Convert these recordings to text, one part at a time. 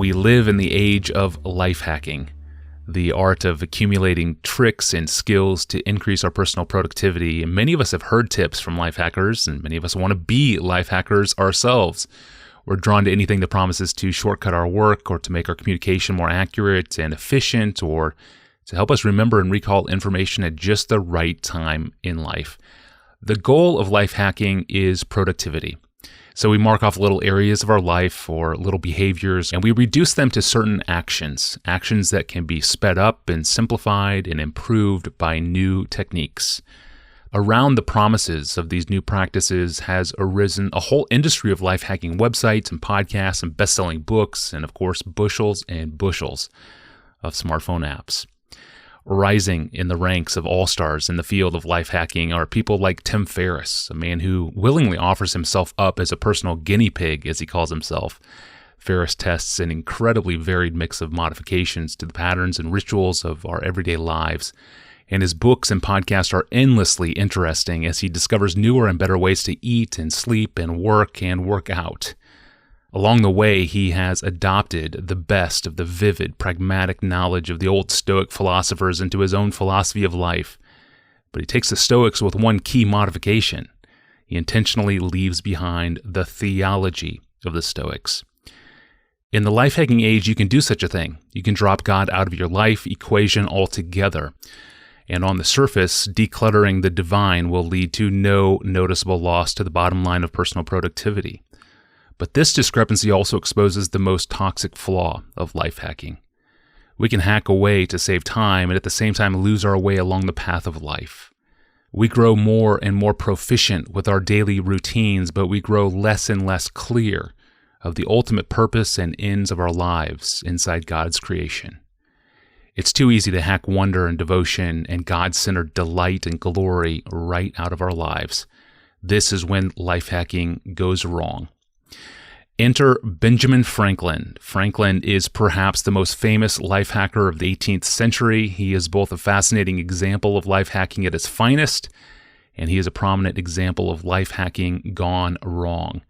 We live in the age of life hacking, the art of accumulating tricks and skills to increase our personal productivity. And many of us have heard tips from life hackers, and many of us want to be life hackers ourselves. We're drawn to anything that promises to shortcut our work or to make our communication more accurate and efficient, or to help us remember and recall information at just the right time in life. The goal of life hacking is productivity. So we mark off little areas of our life or little behaviors, and we reduce them to certain actions that can be sped up and simplified and improved by new techniques. Around the promises of these new practices has arisen a whole industry of life hacking websites and podcasts and best-selling books, and of course, bushels and bushels of smartphone apps. Rising in the ranks of all-stars in the field of life hacking are people like Tim Ferriss, a man who willingly offers himself up as a personal guinea pig, as he calls himself. Ferriss tests an incredibly varied mix of modifications to the patterns and rituals of our everyday lives, and his books and podcasts are endlessly interesting as he discovers newer and better ways to eat and sleep and work out. Along the way, he has adopted the best of the vivid, pragmatic knowledge of the old Stoic philosophers into his own philosophy of life. But he takes the Stoics with one key modification. He intentionally leaves behind the theology of the Stoics. In the life hacking age, you can do such a thing. You can drop God out of your life equation altogether. And on the surface, decluttering the divine will lead to no noticeable loss to the bottom line of personal productivity. But this discrepancy also exposes the most toxic flaw of life hacking. We can hack away to save time and at the same time lose our way along the path of life. We grow more and more proficient with our daily routines, but we grow less and less clear of the ultimate purpose and ends of our lives inside God's creation. It's too easy to hack wonder and devotion and God-centered delight and glory right out of our lives. This is when life hacking goes wrong. Enter Benjamin Franklin. Franklin is perhaps the most famous life hacker of the 18th century. He is both a fascinating example of life hacking at its finest, and he is a prominent example of life hacking gone wrong.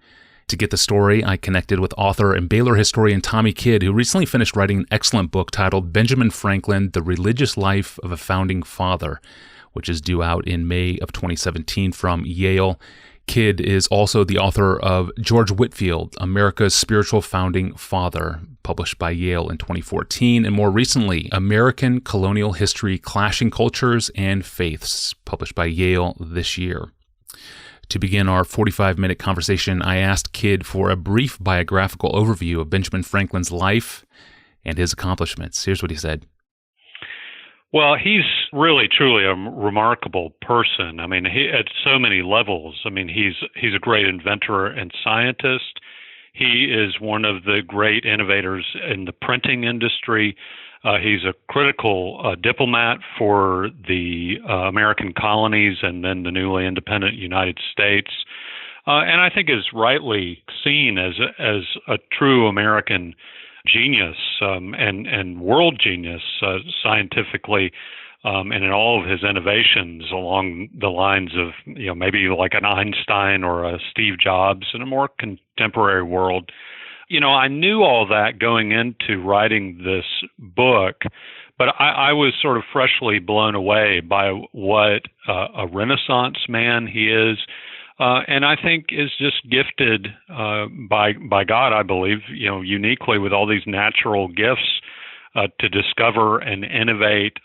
To get the story, I connected with author and Baylor historian Tommy Kidd, who recently finished writing an excellent book titled Benjamin Franklin, The Religious Life of a Founding Father, which is due out in May of 2017 from Yale. Kidd is also the author of George Whitfield, America's Spiritual Founding Father, published by Yale in 2014, and more recently, American Colonial History, Clashing Cultures and Faiths, published by Yale this year. To begin our 45-minute conversation, I asked Kidd for a brief biographical overview of Benjamin Franklin's life and his accomplishments. Here's what he said. Well, he's really, truly a remarkable person. I mean, at so many levels. I mean, he's a great inventor and scientist. He is one of the great innovators in the printing industry. He's a critical diplomat for the American colonies and then the newly independent United States. And I think is rightly seen as a true American genius and world genius scientifically, and in all of his innovations along the lines of, maybe like an Einstein or a Steve Jobs in a more contemporary world. I knew all that going into writing this book, but I was sort of freshly blown away by what a Renaissance man he is. And I think is just gifted by God, I believe, uniquely with all these natural gifts to discover and innovate.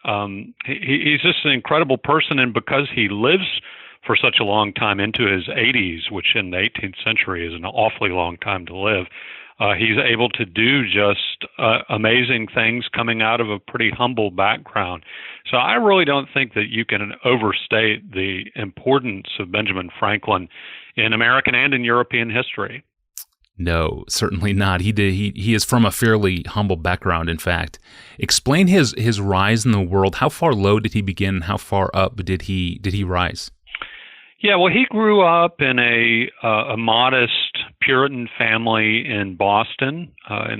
He's just an incredible person, and because he lives for such a long time into his 80s, which in the 18th century is an awfully long time to live, he's able to do just amazing things coming out of a pretty humble background. So I really don't think that you can overstate the importance of Benjamin Franklin in American and in European history. No, certainly not. He is from a fairly humble background, in fact. Explain his rise in the world. How far low did he begin? How far up did he rise? Yeah, well, he grew up in a modest Puritan family in Boston. His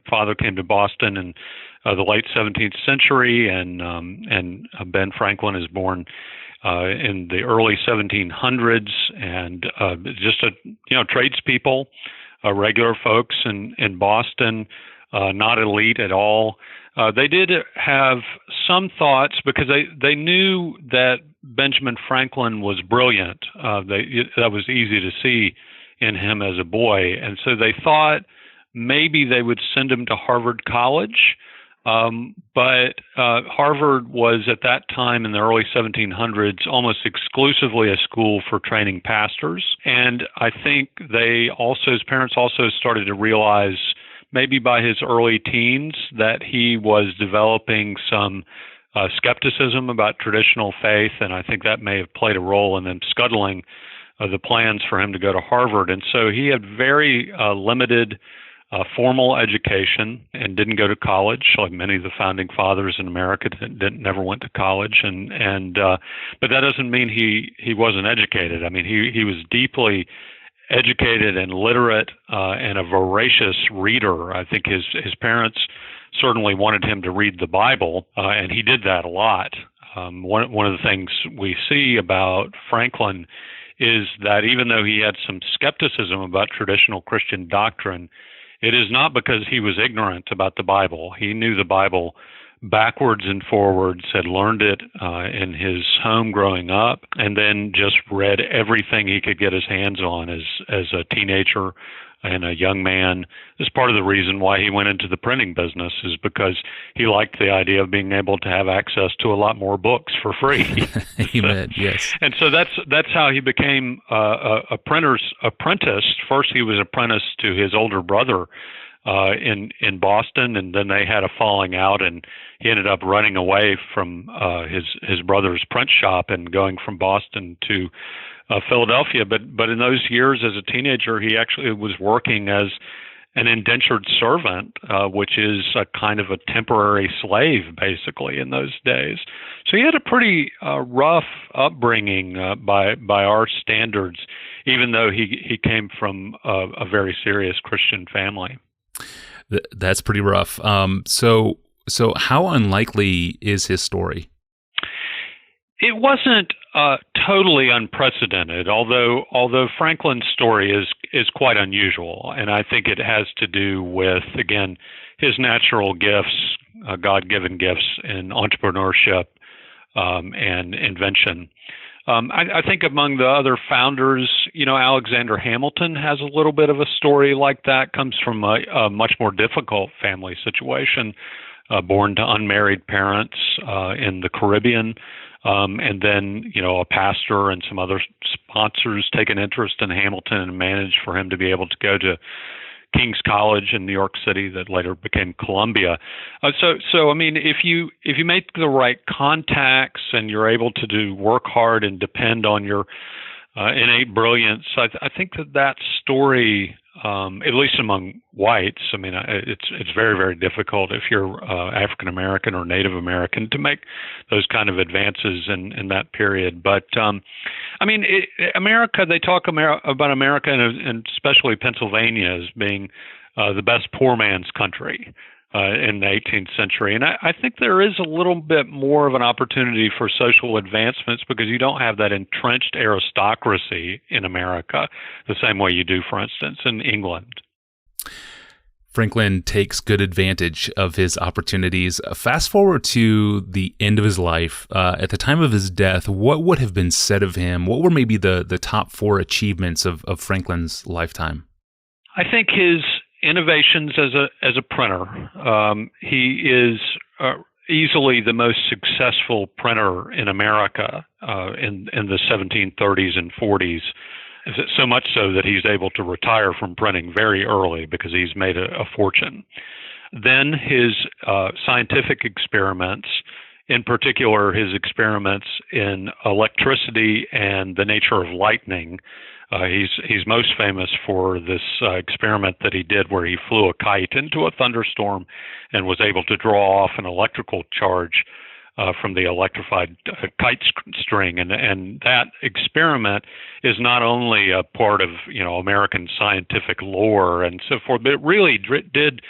father came to Boston in the late 17th century, and Ben Franklin is born in the early 1700s, and just tradespeople. regular folks in Boston, not elite at all. They did have some thoughts because they knew that Benjamin Franklin was brilliant. That was easy to see in him as a boy. And so they thought maybe they would send him to Harvard College. But Harvard was at that time in the early 1700s almost exclusively a school for training pastors. And I think his parents also started to realize maybe by his early teens that he was developing some skepticism about traditional faith. And I think that may have played a role in them scuttling the plans for him to go to Harvard. And so he had very limited formal education and didn't go to college, like many of the founding fathers in America never went to college. But that doesn't mean he wasn't educated. I mean, he was deeply educated and literate and a voracious reader. I think his parents certainly wanted him to read the Bible, and he did that a lot. One of the things we see about Franklin is that even though he had some skepticism about traditional Christian doctrine, it is not because he was ignorant about the Bible. He knew the Bible backwards and forwards, had learned it in his home growing up, and then just read everything he could get his hands on as a teenager and a young man. This is part of the reason why he went into the printing business, is because he liked the idea of being able to have access to a lot more books for free. Amen. Yes. And so that's how he became a printer's apprentice. First, he was apprenticed to his older brother in Boston, and then they had a falling out, and he ended up running away from his brother's print shop and going from Boston to Philadelphia. But in those years as a teenager, he actually was working as an indentured servant, which is a kind of a temporary slave, basically, in those days. So he had a pretty rough upbringing by our standards, even though he came from a very serious Christian family. That's pretty rough. So how unlikely is his story? It wasn't totally unprecedented, although Franklin's story is quite unusual, and I think it has to do with, again, his natural gifts, God-given gifts in entrepreneurship and invention. I think among the other founders, Alexander Hamilton has a little bit of a story like that, comes from a much more difficult family situation, born to unmarried parents in the Caribbean. And then, a pastor and some other sponsors take an interest in Hamilton and manage for him to be able to go to King's College in New York City that later became Columbia. So I mean, if you make the right contacts and you're able to work hard and depend on your innate brilliance, I think that story, at least among whites, I mean, it's very, very difficult if you're African American or Native American to make those kind of advances in that period. But I mean, America, they talk about America and especially Pennsylvania as being the best poor man's country in the 18th century. And I think there is a little bit more of an opportunity for social advancements because you don't have that entrenched aristocracy in America the same way you do, for instance, in England. Franklin takes good advantage of his opportunities. Fast forward to the end of his life. At the time of his death, what would have been said of him? What were maybe the top 4 achievements of Franklin's lifetime? I think his innovations as a printer. He is easily the most successful printer in America in the 1730s and 40s. So much so that he's able to retire from printing very early because he's made a fortune. Then his scientific experiments, in particular his experiments in electricity and the nature of lightning. He's most famous for this experiment that he did where he flew a kite into a thunderstorm and was able to draw off an electrical charge from the electrified kite string. And that experiment is not only a part of, American scientific lore and so forth, but it really did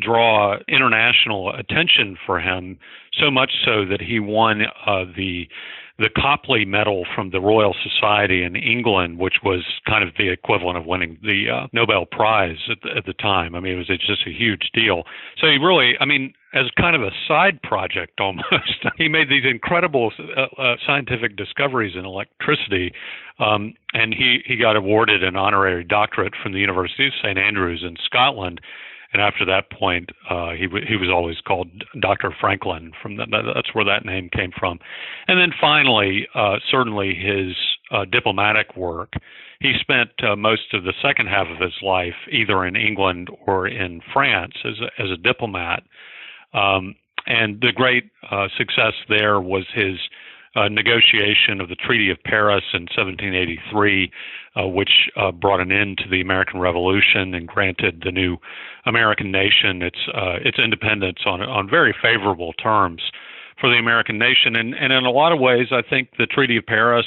draw international attention for him, so much so that he won the the Copley Medal from the Royal Society in England, which was kind of the equivalent of winning the Nobel Prize at the time. I mean, it was just a huge deal. So he really, I mean, as kind of a side project almost, he made these incredible scientific discoveries in electricity, and he got awarded an honorary doctorate from the University of St. Andrews in Scotland. And after that point, he was always called Dr. Franklin. That's where that name came from. And then finally, certainly his diplomatic work. He spent most of the second half of his life either in England or in France as a diplomat. And the great success there was his negotiation of the Treaty of Paris in 1783, which brought an end to the American Revolution and granted the new American nation its independence on very favorable terms for the American nation. And in a lot of ways, I think the Treaty of Paris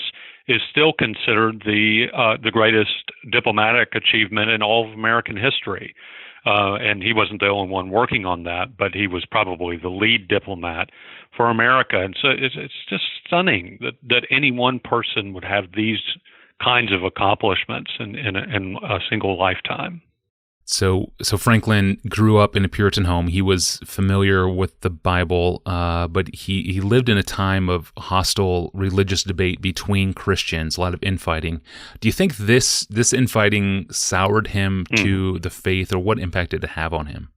is still considered the greatest diplomatic achievement in all of American history. And he wasn't the only one working on that, but he was probably the lead diplomat for America. And so it's just stunning that any one person would have these kinds of accomplishments in a single lifetime. So Franklin grew up in a Puritan home. He was familiar with the Bible, but he lived in a time of hostile religious debate between Christians, a lot of infighting. Do you think this infighting soured him to the faith, or what impact did it have on him?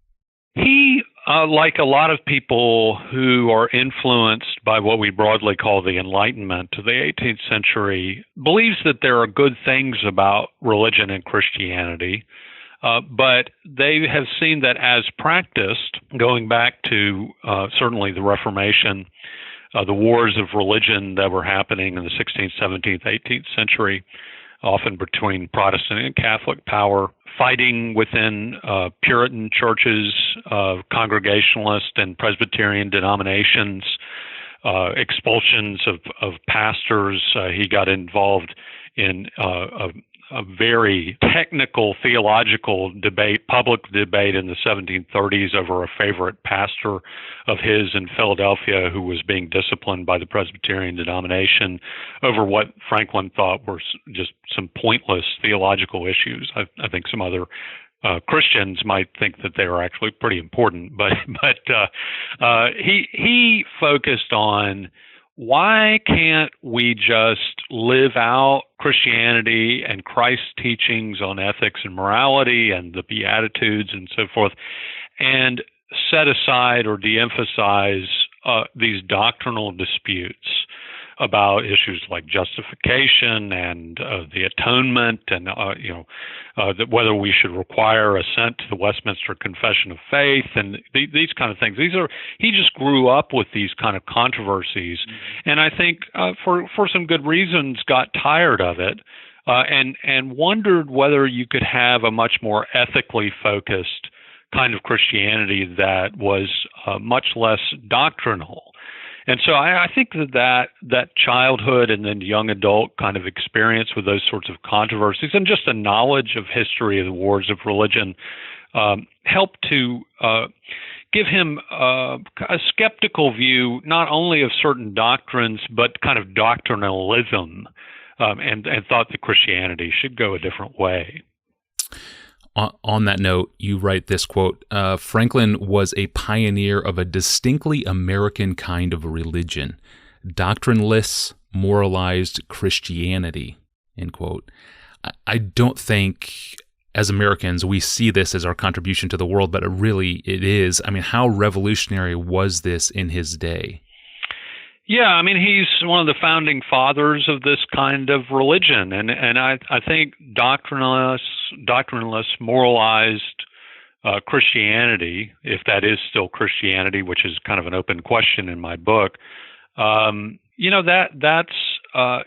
He, like a lot of people who are influenced by what we broadly call the Enlightenment of the 18th century, believes that there are good things about religion and Christianity. But they have seen that as practiced, going back to certainly the Reformation, the wars of religion that were happening in the 16th, 17th, 18th century, often between Protestant and Catholic power, fighting within Puritan churches, Congregationalist and Presbyterian denominations, expulsions of pastors. He got involved in a very technical theological debate, public debate in the 1730s over a favorite pastor of his in Philadelphia who was being disciplined by the Presbyterian denomination over what Franklin thought were just some pointless theological issues. I think some other Christians might think that they were actually pretty important, but he focused on, why can't we just live out Christianity and Christ's teachings on ethics and morality and the Beatitudes and so forth, and set aside or de-emphasize these doctrinal disputes about issues like justification and the atonement and that whether we should require assent to the Westminster Confession of Faith and these kind of things. He just grew up with these kind of controversies, and I think for some good reasons got tired of it and wondered whether you could have a much more ethically focused kind of Christianity that was much less doctrinal. And so I think that childhood and then young adult kind of experience with those sorts of controversies and just a knowledge of history of the wars of religion helped to give him a skeptical view not only of certain doctrines but kind of doctrinalism, and thought that Christianity should go a different way. On that note, you write this quote, Franklin was a pioneer of a distinctly American kind of religion, doctrineless, moralized Christianity, end quote. I don't think as Americans we see this as our contribution to the world, but it is. I mean, how revolutionary was this in his day? Yeah, I mean, he's one of the founding fathers of this kind of religion, and I think doctrineless, moralized Christianity, if that is still Christianity, which is kind of an open question in my book,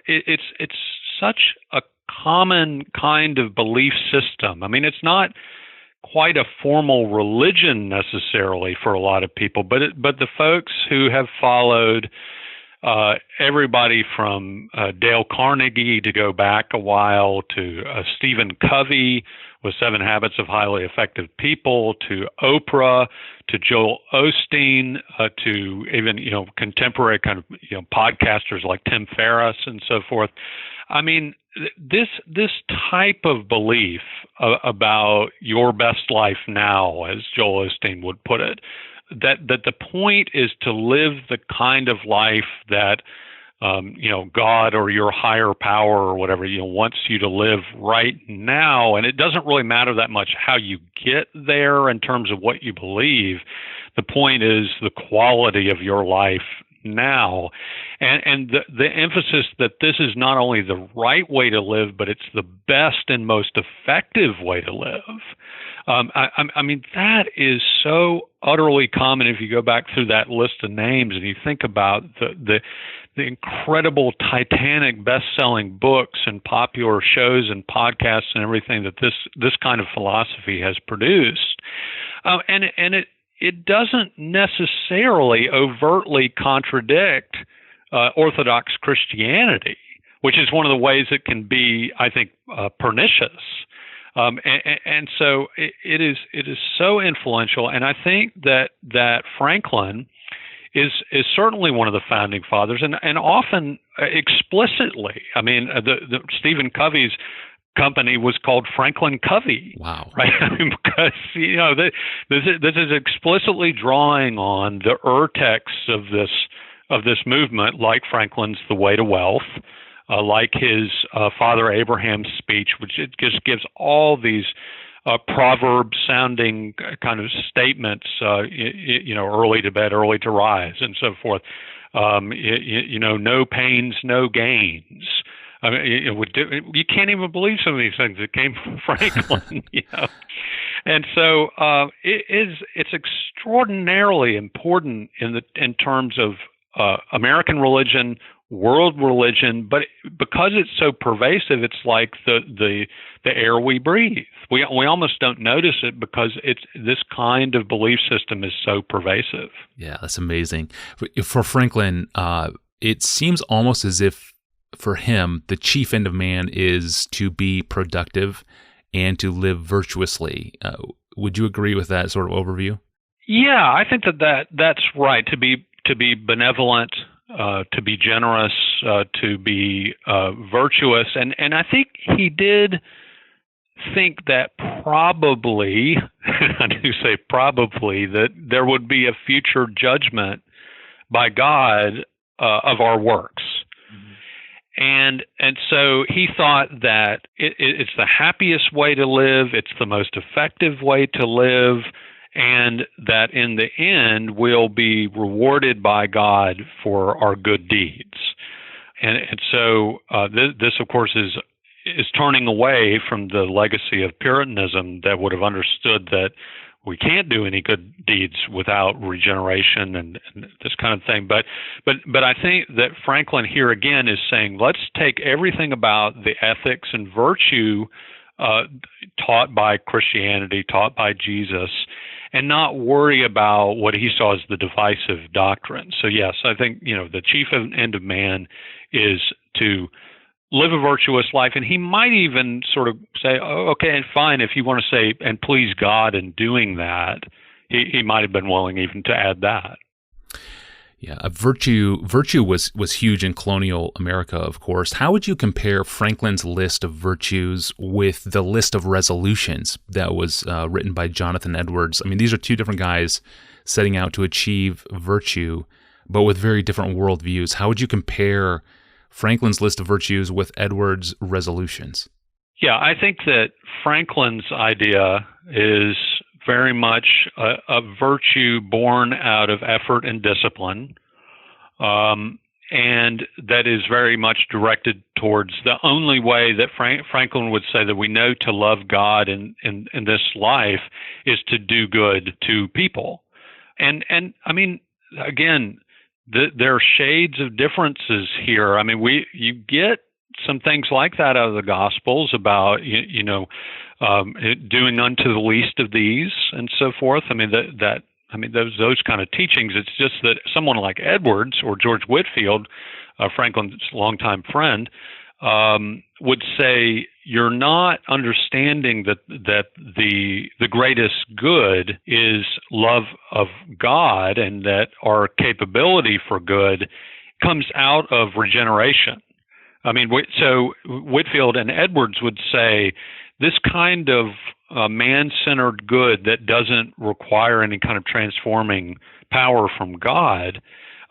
it's such a common kind of belief system. I mean, it's not quite a formal religion necessarily for a lot of people, but the folks who have followed everybody from Dale Carnegie, to go back a while, to Stephen Covey with 7 Habits of Highly Effective People, to Oprah, to Joel Osteen, to even contemporary kind of podcasters like Tim Ferriss and so forth. I mean, this type of belief about your best life now, as Joel Osteen would put it, that the point is to live the kind of life that God or your higher power or whatever wants you to live right now, and it doesn't really matter that much how you get there in terms of what you believe. The point is the quality of your life now, and the emphasis that this is not only the right way to live, but it's the best and most effective way to live. I mean, that is so utterly common if you go back through that list of names and you think about the incredible titanic best-selling books and popular shows and podcasts and everything that this kind of philosophy has produced. And it doesn't necessarily overtly contradict Orthodox Christianity, which is one of the ways it can be, I think, pernicious. And so it is so influential, and I think that Franklin is certainly one of the founding fathers, and often explicitly. I mean, the Stephen Covey's company was called Franklin Covey. Wow! Right? Because this is explicitly drawing on the urtext of this movement, like Franklin's The Way to Wealth. Like his Father Abraham's speech, which it just gives all these proverb-sounding kind of statements, early to bed, early to rise, and so forth. No pains, no gains. I mean, you can't even believe some of these things that came from Franklin. And so it's extraordinarily important in terms of American religion, world religion, but because it's so pervasive, it's like the air we breathe. We almost don't notice it because it's this kind of belief system is so pervasive. Yeah, that's amazing. For Franklin, it seems almost as if for him the chief end of man is to be productive and to live virtuously. Would you agree with that sort of overview? Yeah, I think that's right. To be benevolent. To be generous, to be virtuous. And I think he did think that probably, I do say probably, that there would be a future judgment by God of our works. Mm-hmm. And so he thought that it's the happiest way to live, it's the most effective way to live, and that in the end we'll be rewarded by God for our good deeds. And so this, of course, is turning away from the legacy of Puritanism that would have understood that we can't do any good deeds without regeneration and this kind of thing. But I think that Franklin here again is saying, let's take everything about the ethics and virtue taught by Christianity, taught by Jesus, and not worry about what he saw as the divisive doctrine. So yes, I think, the chief end of man is to live a virtuous life. And he might even sort of say, oh, okay, fine, if you want to say, and please God in doing that, he might have been willing even to add that. Yeah, virtue was huge in colonial America, of course. How would you compare Franklin's list of virtues with the list of resolutions that was written by Jonathan Edwards? I mean, these are two different guys setting out to achieve virtue, but with very different worldviews. How would you compare Franklin's list of virtues with Edwards' resolutions? Yeah, I think that Franklin's idea is very much a virtue born out of effort and discipline, and that is very much directed towards the only way that Franklin would say that we know to love God in this life is to do good to people. And I mean, again, there are shades of differences here. I mean, you get some things like that out of the Gospels about, doing unto the least of these and so forth. I mean, that I mean, those kind of teachings. It's just that someone like Edwards or George Whitfield, Franklin's longtime friend, would say you're not understanding that the greatest good is love of God, and that our capability for good comes out of regeneration. I mean, so Whitfield and Edwards would say this kind of man-centered good that doesn't require any kind of transforming power from God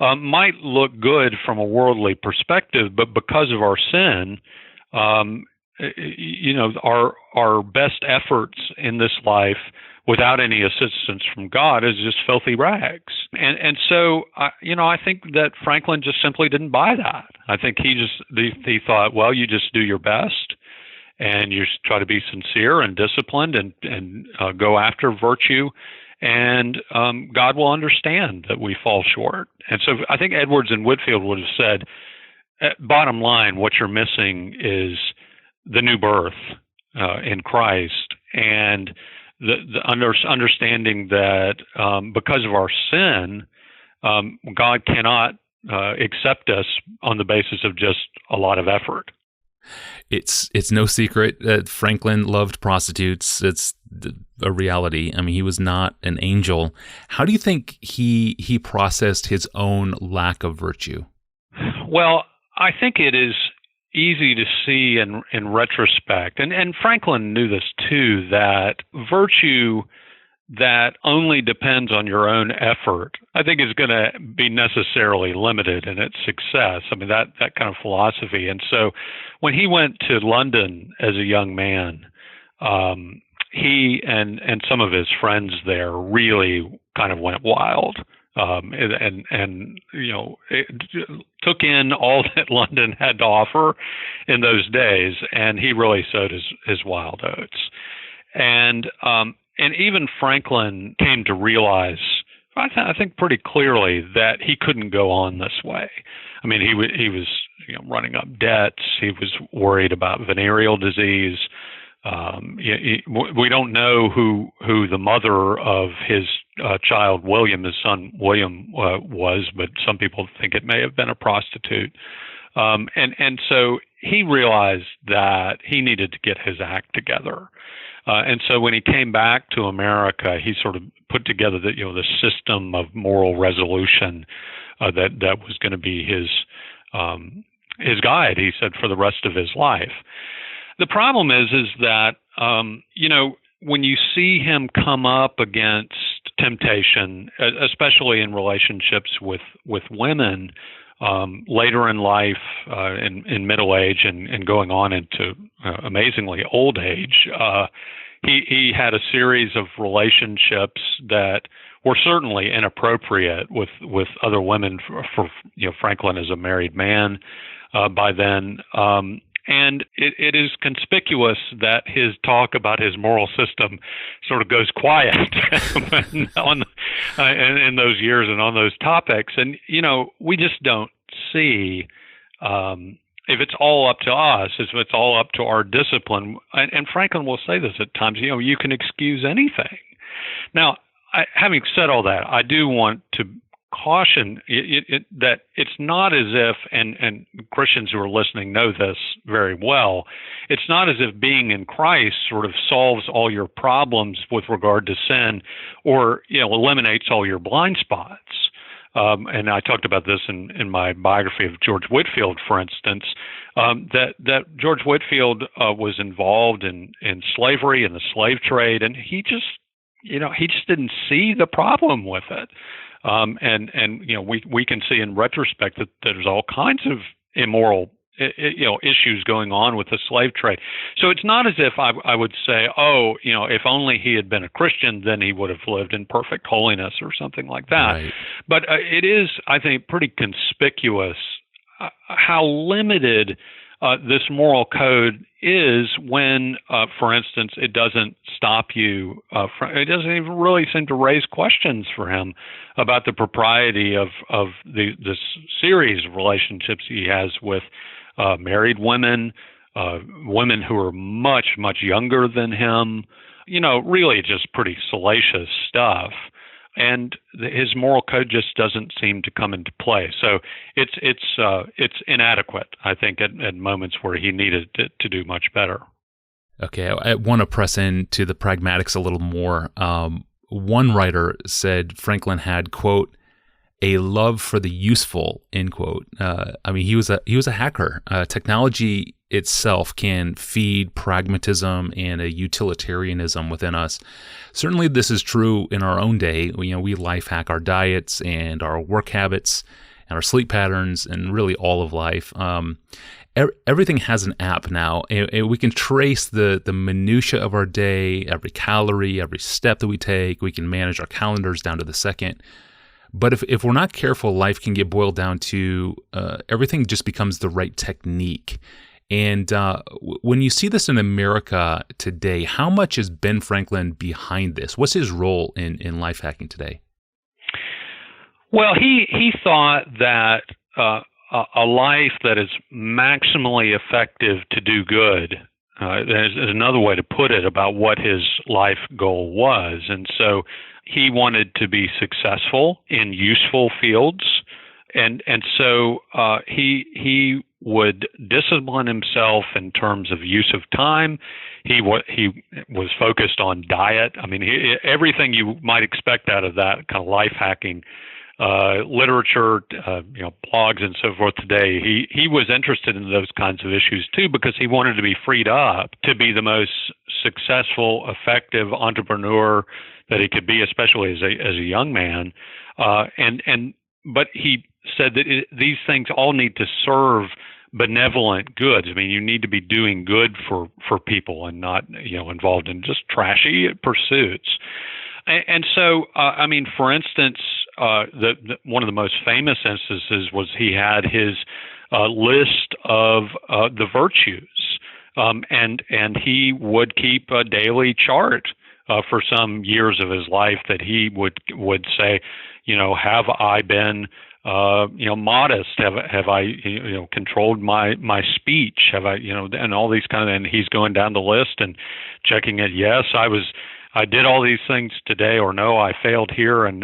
might look good from a worldly perspective, but because of our sin, our best efforts in this life without any assistance from God is just filthy rags. And so, I think that Franklin just simply didn't buy that. I think he thought, well, you just do your best, and you try to be sincere and disciplined and go after virtue, and God will understand that we fall short. And so I think Edwards and Whitfield would have said, bottom line, what you're missing is the new birth in Christ, and the understanding that because of our sin, God cannot accept us on the basis of just a lot of effort. It's no secret that Franklin loved prostitutes. It's a reality. I mean, he was not an angel. How do you think he processed his own lack of virtue? Well, I think it is easy to see in retrospect, and Franklin knew this too, that virtue that only depends on your own effort, I think is going to be necessarily limited in its success. I mean, that kind of philosophy. And so when he went to London as a young man, he and some of his friends there really kind of went wild. It took in all that London had to offer in those days, and he really sowed his wild oats. And even Franklin came to realize, I think pretty clearly, that he couldn't go on this way. I mean, he was running up debts. He was worried about venereal disease. We don't know who the mother of his child William, his son William, was, but some people think it may have been a prostitute. And so he realized that he needed to get his act together. And so when he came back to America, he sort of put together the system of moral resolution that was going to be his guide, he said, for the rest of his life. The problem is that, when you see him come up against temptation, especially in relationships with women, later in life, in middle age and going on into amazingly old age, he had a series of relationships that were certainly inappropriate with other women for Franklin as a married man by then. And it is conspicuous that his talk about his moral system sort of goes quiet in those years and on those topics. And, we just don't see, if it's all up to us, if it's all up to our discipline, and Franklin will say this at times, you can excuse anything. Now, having said all that, I do want to caution that it's not as if, and Christians who are listening know this very well, it's not as if being in Christ sort of solves all your problems with regard to sin or eliminates all your blind spots. And I talked about this in my biography of George Whitfield, for instance, that George Whitfield was involved in slavery and the slave trade, and he just didn't see the problem with it. We can see in retrospect that there's all kinds of immoral issues going on with the slave trade. So it's not as if I would say, if only he had been a Christian, then he would have lived in perfect holiness or something like that. Right. But it is, I think, pretty conspicuous how limited this moral code is when, for instance, it doesn't stop you. It doesn't even really seem to raise questions for him about the propriety of this series of relationships he has with married women, women who are much, much younger than him. Really just pretty salacious stuff. and his moral code just doesn't seem to come into play. So it's inadequate, I think, at moments where he needed to do much better. Okay, I want to press into the pragmatics a little more. One writer said Franklin had, quote, a love for the useful, end quote. He was a hacker. Technology itself can feed pragmatism and a utilitarianism within us. Certainly, this is true in our own day. We life hack our diets and our work habits and our sleep patterns and really all of life. Everything has an app now, and we can trace the minutia of our day, every calorie, every step that we take. We can manage our calendars down to the second. But if we're not careful, life can get boiled down to everything just becomes the right technique. And when you see this in America today, how much is Ben Franklin behind this? What's his role in life hacking today? Well, he thought that a life that is maximally effective to do good is another way to put it about what his life goal was. And so he wanted to be successful in useful fields. And so he would discipline himself in terms of use of time. He was focused on diet. Everything you might expect out of that kind of life hacking literature, blogs and so forth today. He was interested in those kinds of issues too, because he wanted to be freed up to be the most successful, effective entrepreneur that he could be, especially as a young man. But he said that these things all need to serve benevolent goods. You need to be doing good for people and not, involved in just trashy pursuits. And so, for instance, one of the most famous instances was he had his list of the virtues, and he would keep a daily chart for some years of his life that he would say, have I been modest? Have I controlled my speech? Have I and all these and he's going down the list and checking it. Yes, I did all these things today, or no, I failed here and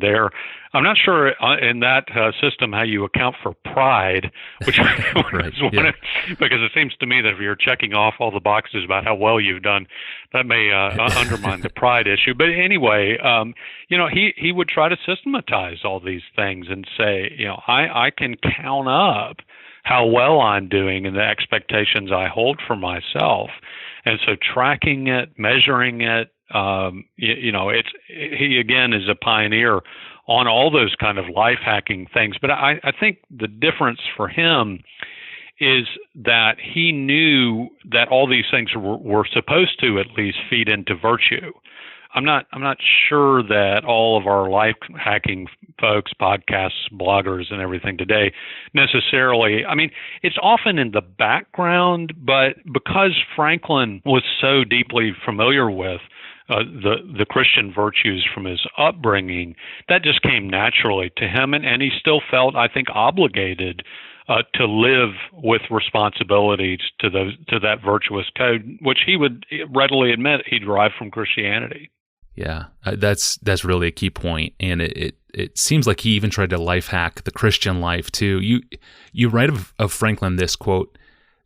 there. I'm not sure in that system how you account for pride, which right, yeah. Because it seems to me that if you're checking off all the boxes about how well you've done, that may undermine the pride issue. But anyway, he would try to systematize all these things and say, I can count up how well I'm doing and the expectations I hold for myself. And so tracking it, measuring it, he again is a pioneer on all those kind of life hacking things. But I think the difference for him is that he knew that all these things were supposed to at least feed into virtue. I'm not sure that all of our life hacking folks, podcasts, bloggers, and everything today necessarily. It's often in the background, but because Franklin was so deeply familiar with the Christian virtues from his upbringing, that just came naturally to him, and he still felt, I think, obligated to live with responsibilities to that virtuous code, which he would readily admit he derived from Christianity. Yeah, that's really a key point, and it seems like he even tried to life hack the Christian life too. You write of Franklin this, quote,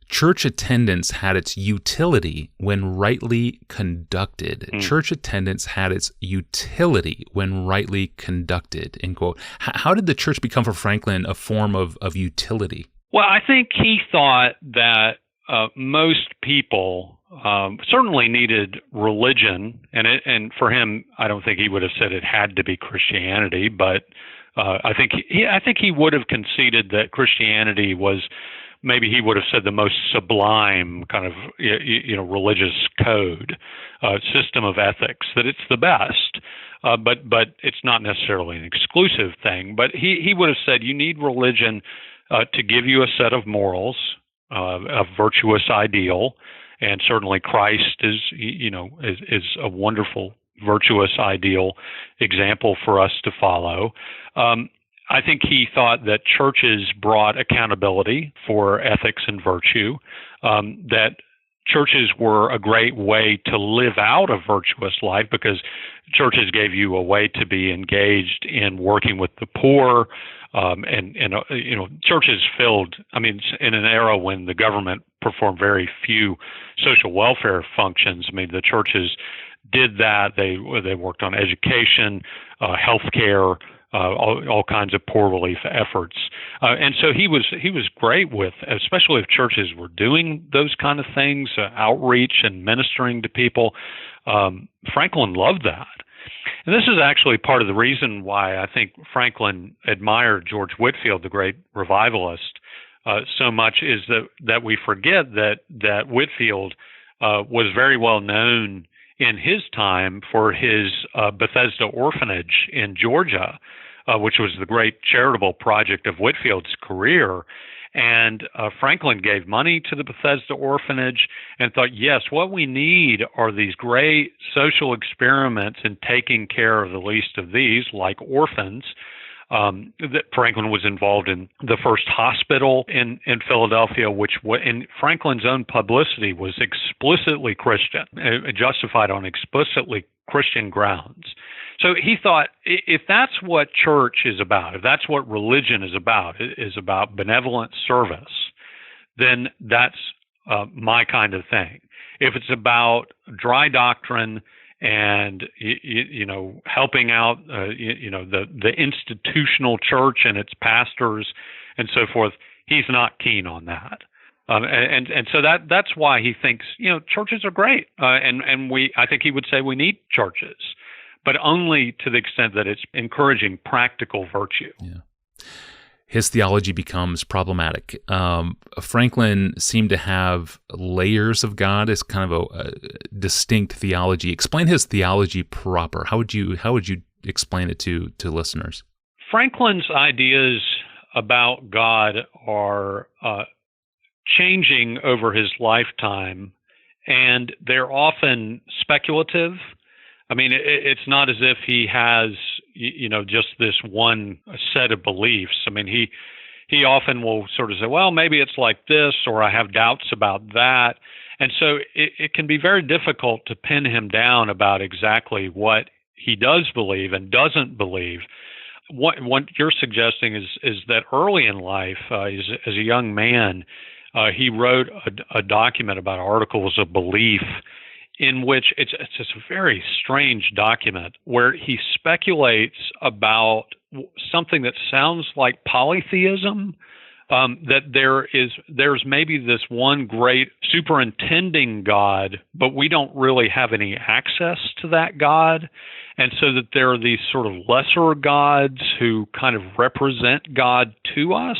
church attendance had its utility when rightly conducted. Church attendance had its utility when rightly conducted, end quote. How did the church become for Franklin a form of utility? Well, I think he thought that most people certainly needed religion, and for him, I don't think he would have said it had to be Christianity, but I think he would have conceded that Christianity was, maybe he would have said, the most sublime kind of religious code, system of ethics, that it's the best, but it's not necessarily an exclusive thing. But he would have said you need religion to give you a set of morals, a virtuous ideal. And certainly Christ is a wonderful, virtuous, ideal example for us to follow. I think he thought that churches brought accountability for ethics and virtue, that churches were a great way to live out a virtuous life because churches gave you a way to be engaged in working with the poor. Churches filled, in an era when the government performed very few social welfare functions, the churches did that. They worked on education, healthcare, all kinds of poor relief efforts. And so he was great with, especially if churches were doing those kind of things, outreach and ministering to people. Franklin loved that. And this is actually part of the reason why I think Franklin admired George Whitfield, the great revivalist, so much, is that we forget that Whitfield was very well known in his time for his Bethesda orphanage in Georgia, which was the great charitable project of Whitfield's career. And Franklin gave money to the Bethesda orphanage and thought, yes, what we need are these great social experiments in taking care of the least of these, like orphans. That Franklin was involved in the first hospital in Philadelphia, which in Franklin's own publicity was explicitly Christian, justified on explicitly Christian grounds. So he thought, if that's what church is about, if that's what religion is about benevolent service, then that's my kind of thing. If it's about dry doctrine and helping out the institutional church and its pastors and so forth, he's not keen on that. And so that's why he thinks churches are great, and I think he would say we need churches, but only to the extent that it's encouraging practical virtue. Yeah. His theology becomes problematic. Franklin seemed to have layers of God as kind of a distinct theology. Explain his theology proper. How would you explain it to listeners? Franklin's ideas about God are changing over his lifetime, and they're often speculative. It's not as if he has, just this one set of beliefs. He often will sort of say, well, maybe it's like this, or I have doubts about that. And so it can be very difficult to pin him down about exactly what he does believe and doesn't believe. What you're suggesting is that early in life, as a young man, he wrote a document about articles of belief, in which it's just a very strange document where he speculates about something that sounds like polytheism, that there's maybe this one great superintending God, but we don't really have any access to that God. And so that there are these sort of lesser gods who kind of represent God to us,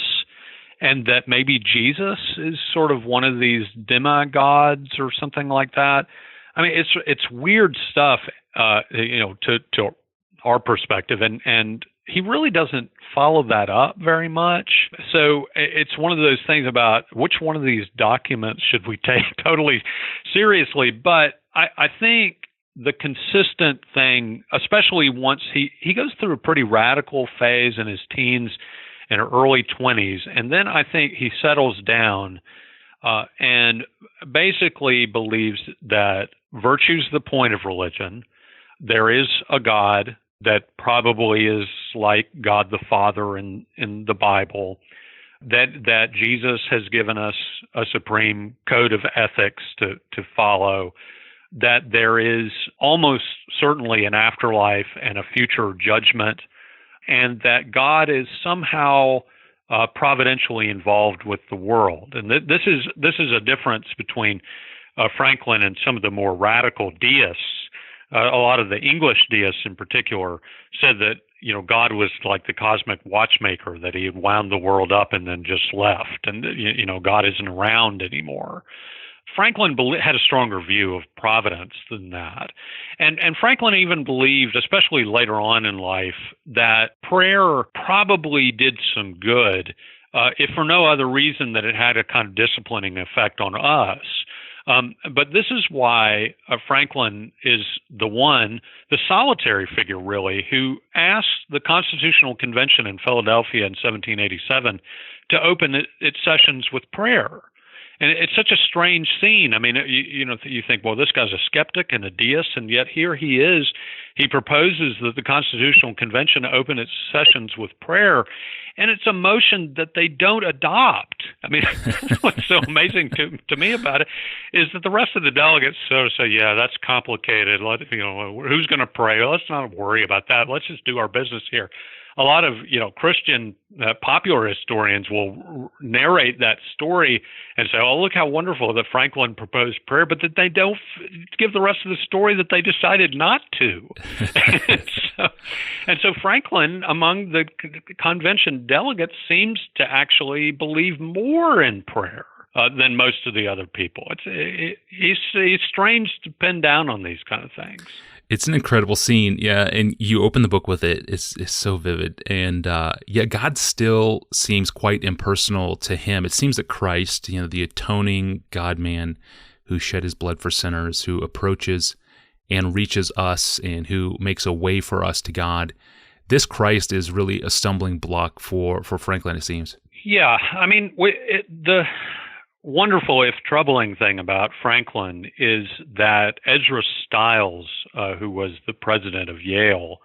and that maybe Jesus is sort of one of these demigods or something like that. It's weird stuff, to our perspective, and he really doesn't follow that up very much. So it's one of those things about which one of these documents should we take totally seriously. But I think the consistent thing, especially once he goes through a pretty radical phase in his teens and early 20s, and then I think he settles down and basically believes that virtue's the point of religion. There is a God that probably is like God the Father in the Bible, that Jesus has given us a supreme code of ethics to follow, that there is almost certainly an afterlife and a future judgment, and that God is somehow providentially involved with the world. And this is a difference between Franklin and some of the more radical deists. A lot of the English deists in particular said that God was like the cosmic watchmaker, that he had wound the world up and then just left, and God isn't around anymore. Franklin had a stronger view of providence than that. And Franklin even believed, especially later on in life, that prayer probably did some good, if for no other reason that it had a kind of disciplining effect on us. But this is why Franklin is the solitary figure really, who asked the Constitutional Convention in Philadelphia in 1787 to open its sessions with prayer. And it's such a strange scene. I mean, you think, well, this guy's a skeptic and a deist, and yet here he is. He proposes that the Constitutional Convention open its sessions with prayer, and it's a motion that they don't adopt. I mean, what's so amazing to me about it is that the rest of the delegates sort of say, yeah, that's complicated. Who's going to pray? Let's not worry about that. Let's just do our business here. A lot of Christian popular historians will narrate that story and say, "Oh, look how wonderful that Franklin proposed prayer," but that they don't give the rest of the story that they decided not to. and so Franklin, among the convention delegates, seems to actually believe more in prayer than most of the other people. He's strange to pin down on these kind of things. It's an incredible scene, yeah, and you open the book with it. It's so vivid, and yet God still seems quite impersonal to him. It seems that Christ, the atoning God-man who shed his blood for sinners, who approaches and reaches us, and who makes a way for us to God, this Christ is really a stumbling block for Franklin, it seems. Yeah, I mean, the wonderful, if troubling thing about Franklin is that Ezra Stiles, who was the president of Yale,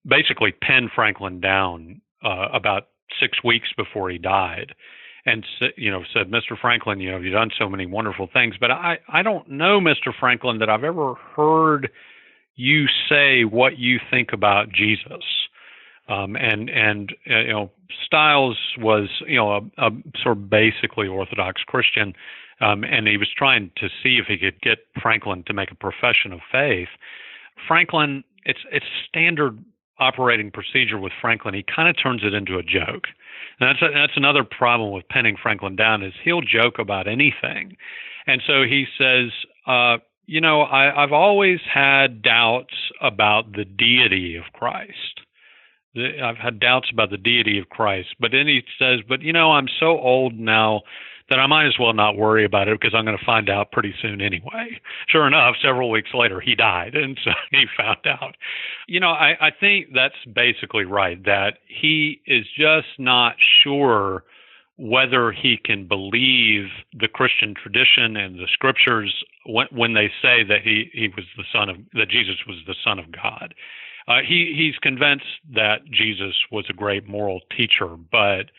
basically pinned Franklin down about 6 weeks before he died, and said, "Mr. Franklin, you've done so many wonderful things, but I don't know, Mr. Franklin, that I've ever heard you say what you think about Jesus." Stiles was, a sort of basically Orthodox Christian, and he was trying to see if he could get Franklin to make a profession of faith. Franklin, it's standard operating procedure with Franklin. He kind of turns it into a joke. And that's another problem with pinning Franklin down, is he'll joke about anything. And so he says, I've always had doubts about the deity of Christ. I've had doubts about the deity of Christ. But then he says, I'm so old now that I might as well not worry about it, because I'm going to find out pretty soon anyway. Sure enough, several weeks later, he died, and so he found out. I think that's basically right, that he is just not sure whether he can believe the Christian tradition and the scriptures when they say that he was that Jesus was the Son of God. He's convinced that Jesus was a great moral teacher, but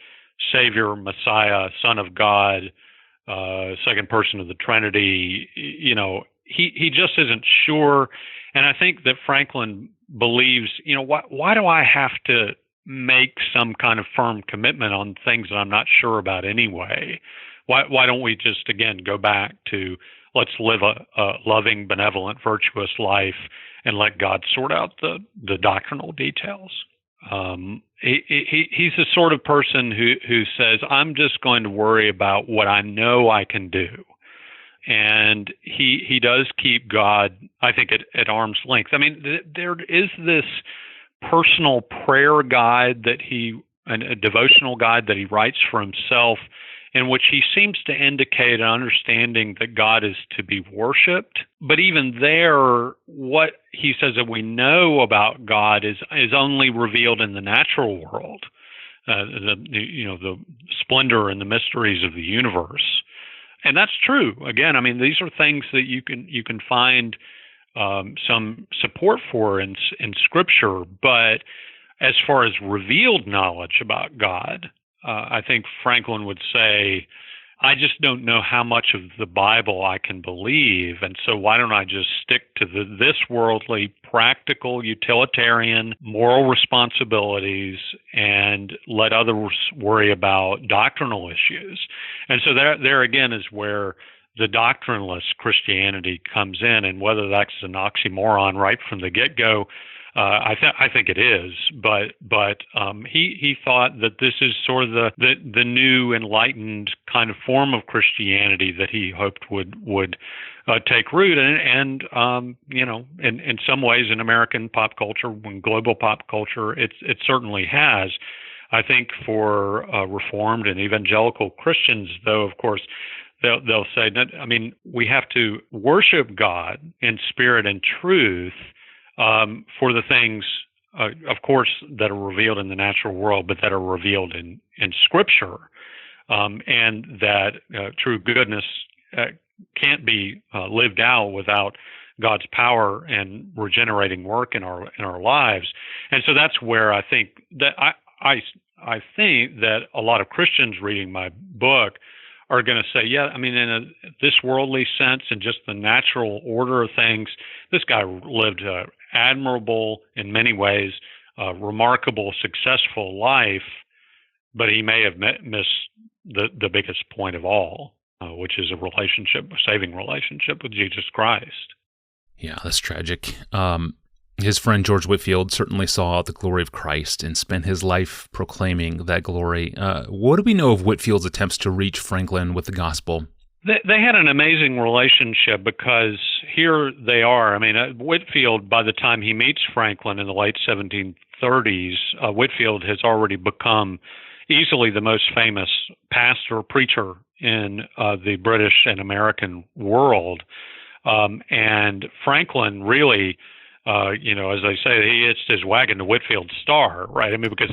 Savior, Messiah, Son of God, second person of the Trinity, he just isn't sure. And I think that Franklin believes, why do I have to make some kind of firm commitment on things that I'm not sure about anyway? Why don't we just, again, go back to let's live a loving, benevolent, virtuous life and let God sort out the doctrinal details. He's the sort of person who says, I'm just going to worry about what I know I can do. And he does keep God, I think, at arm's length. I mean, there is this personal prayer guide a devotional guide that he writes for himself, in which he seems to indicate an understanding that God is to be worshipped. But even there, what he says that we know about God is only revealed in the natural world, the splendor and the mysteries of the universe. And that's true. Again, I mean, these are things that you can find some support for in Scripture. But as far as revealed knowledge about God, I think Franklin would say, I just don't know how much of the Bible I can believe, and so why don't I just stick to this worldly, practical, utilitarian, moral responsibilities and let others worry about doctrinal issues? And so there again is where the doctrinalist Christianity comes in, and whether that's an oxymoron right from the get-go, I think it is, but he thought that this is sort of the new enlightened kind of form of Christianity that he hoped would take root, and in some ways in American pop culture, when global pop culture, it certainly has. I think for Reformed and evangelical Christians, though, of course, they'll say that, I mean, we have to worship God in spirit and truth. For the things, of course, that are revealed in the natural world, but that are revealed in Scripture. and that true goodness can't be lived out without God's power and regenerating work in our lives. And so that's where I think that I think that a lot of Christians reading my book are going to say, yeah, I mean, in this worldly sense and just the natural order of things, this guy lived an admirable, in many ways, remarkable, successful life, but he may have missed the biggest point of all, which is a saving relationship with Jesus Christ. Yeah, that's tragic. His friend George Whitfield certainly saw the glory of Christ and spent his life proclaiming that glory. What do we know of Whitfield's attempts to reach Franklin with the gospel? They had an amazing relationship because here they are. I mean, Whitfield, by the time he meets Franklin in the late 1730s, Whitfield has already become easily the most famous pastor, preacher in the British and American world. And Franklin really, as they say, he hitched his wagon to Whitfield's star, right? I mean, because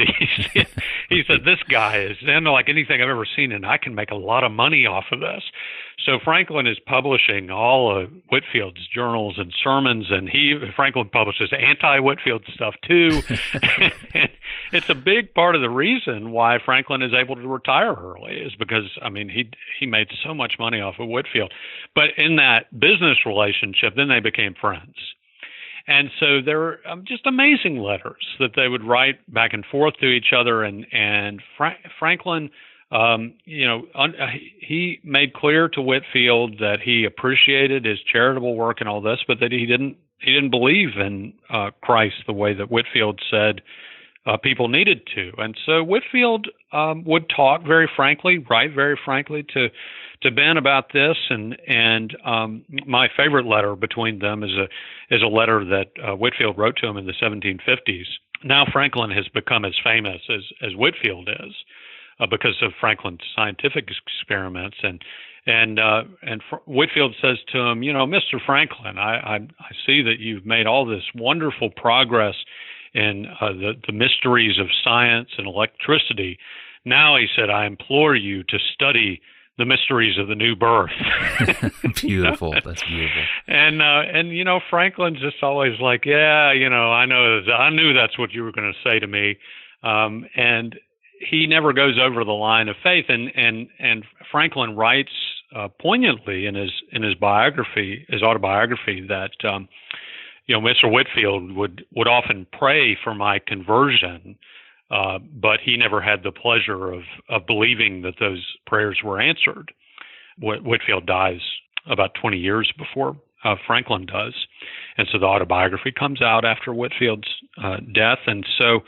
he said, this guy is unlike anything I've ever seen, and I can make a lot of money off of this. So Franklin is publishing all of Whitfield's journals and sermons, and Franklin publishes anti-Whitfield stuff too. And it's a big part of the reason why Franklin is able to retire early, is because, I mean, he made so much money off of Whitfield. But in that business relationship, then they became friends. And so there were just amazing letters that they would write back and forth to each other. And Franklin, he made clear to Whitfield that he appreciated his charitable work and all this, but that he didn't believe in Christ the way that Whitfield said people needed to. And so Whitfield would talk very frankly, write very frankly to Ben about this, and my favorite letter between them is a letter that Whitfield wrote to him in the 1750s. Now Franklin has become as famous as Whitfield is because of Franklin's scientific experiments, and Whitfield says to him, Mr. Franklin, I see that you've made all this wonderful progress in the mysteries of science and electricity. Now, he said, I implore you to study the mysteries of the new birth. Beautiful. That's beautiful. And Franklin's just always like, yeah, I knew that's what you were going to say to me. And he never goes over the line of faith. And Franklin writes poignantly in his biography, his autobiography, that Mr. Whitfield would often pray for my conversion, but he never had the pleasure of believing that those prayers were answered. Whitfield dies about 20 years before Franklin does, and so the autobiography comes out after Whitfield's death. And so,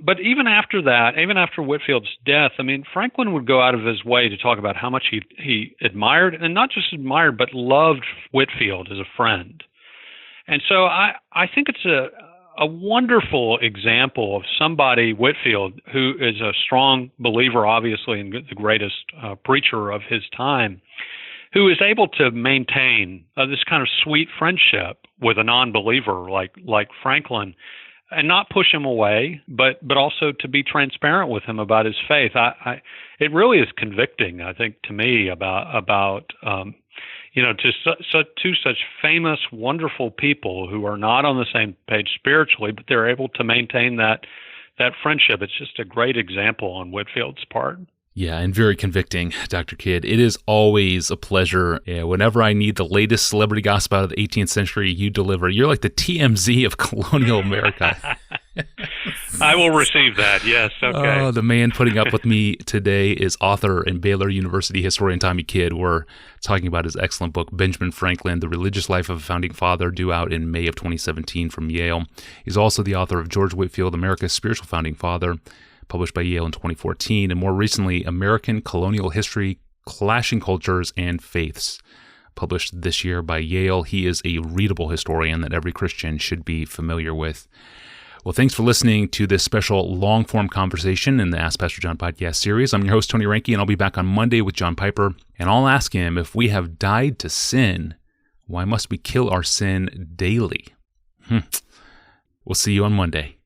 but even after that, even after Whitfield's death, I mean, Franklin would go out of his way to talk about how much he admired, and not just admired, but loved Whitfield as a friend. And so I think it's a wonderful example of somebody, Whitfield, who is a strong believer, obviously, and the greatest preacher of his time, who is able to maintain this kind of sweet friendship with a non-believer like Franklin, and not push him away, but also to be transparent with him about his faith. It really is convicting, I think, to me about to such famous, wonderful people who are not on the same page spiritually, but they're able to maintain that friendship. It's just a great example on Whitfield's part. Yeah, and very convicting, Dr. Kidd. It is always a pleasure. Whenever I need the latest celebrity gospel out of the 18th century, you deliver. You're like the TMZ of colonial America. I will receive that, yes. Okay. Oh, the man putting up with me today is author and Baylor University historian Tommy Kidd. We're talking about his excellent book, Benjamin Franklin, The Religious Life of a Founding Father, due out in May of 2017 from Yale. He's also the author of George Whitfield, America's Spiritual Founding Father, published by Yale in 2014, and more recently, American Colonial History, Clashing Cultures and Faiths, published this year by Yale. He is a readable historian that every Christian should be familiar with. Well, thanks for listening to this special long-form conversation in the Ask Pastor John podcast series. I'm your host, Tony Reinke, and I'll be back on Monday with John Piper, and I'll ask him, if we have died to sin, why must we kill our sin daily? We'll see you on Monday.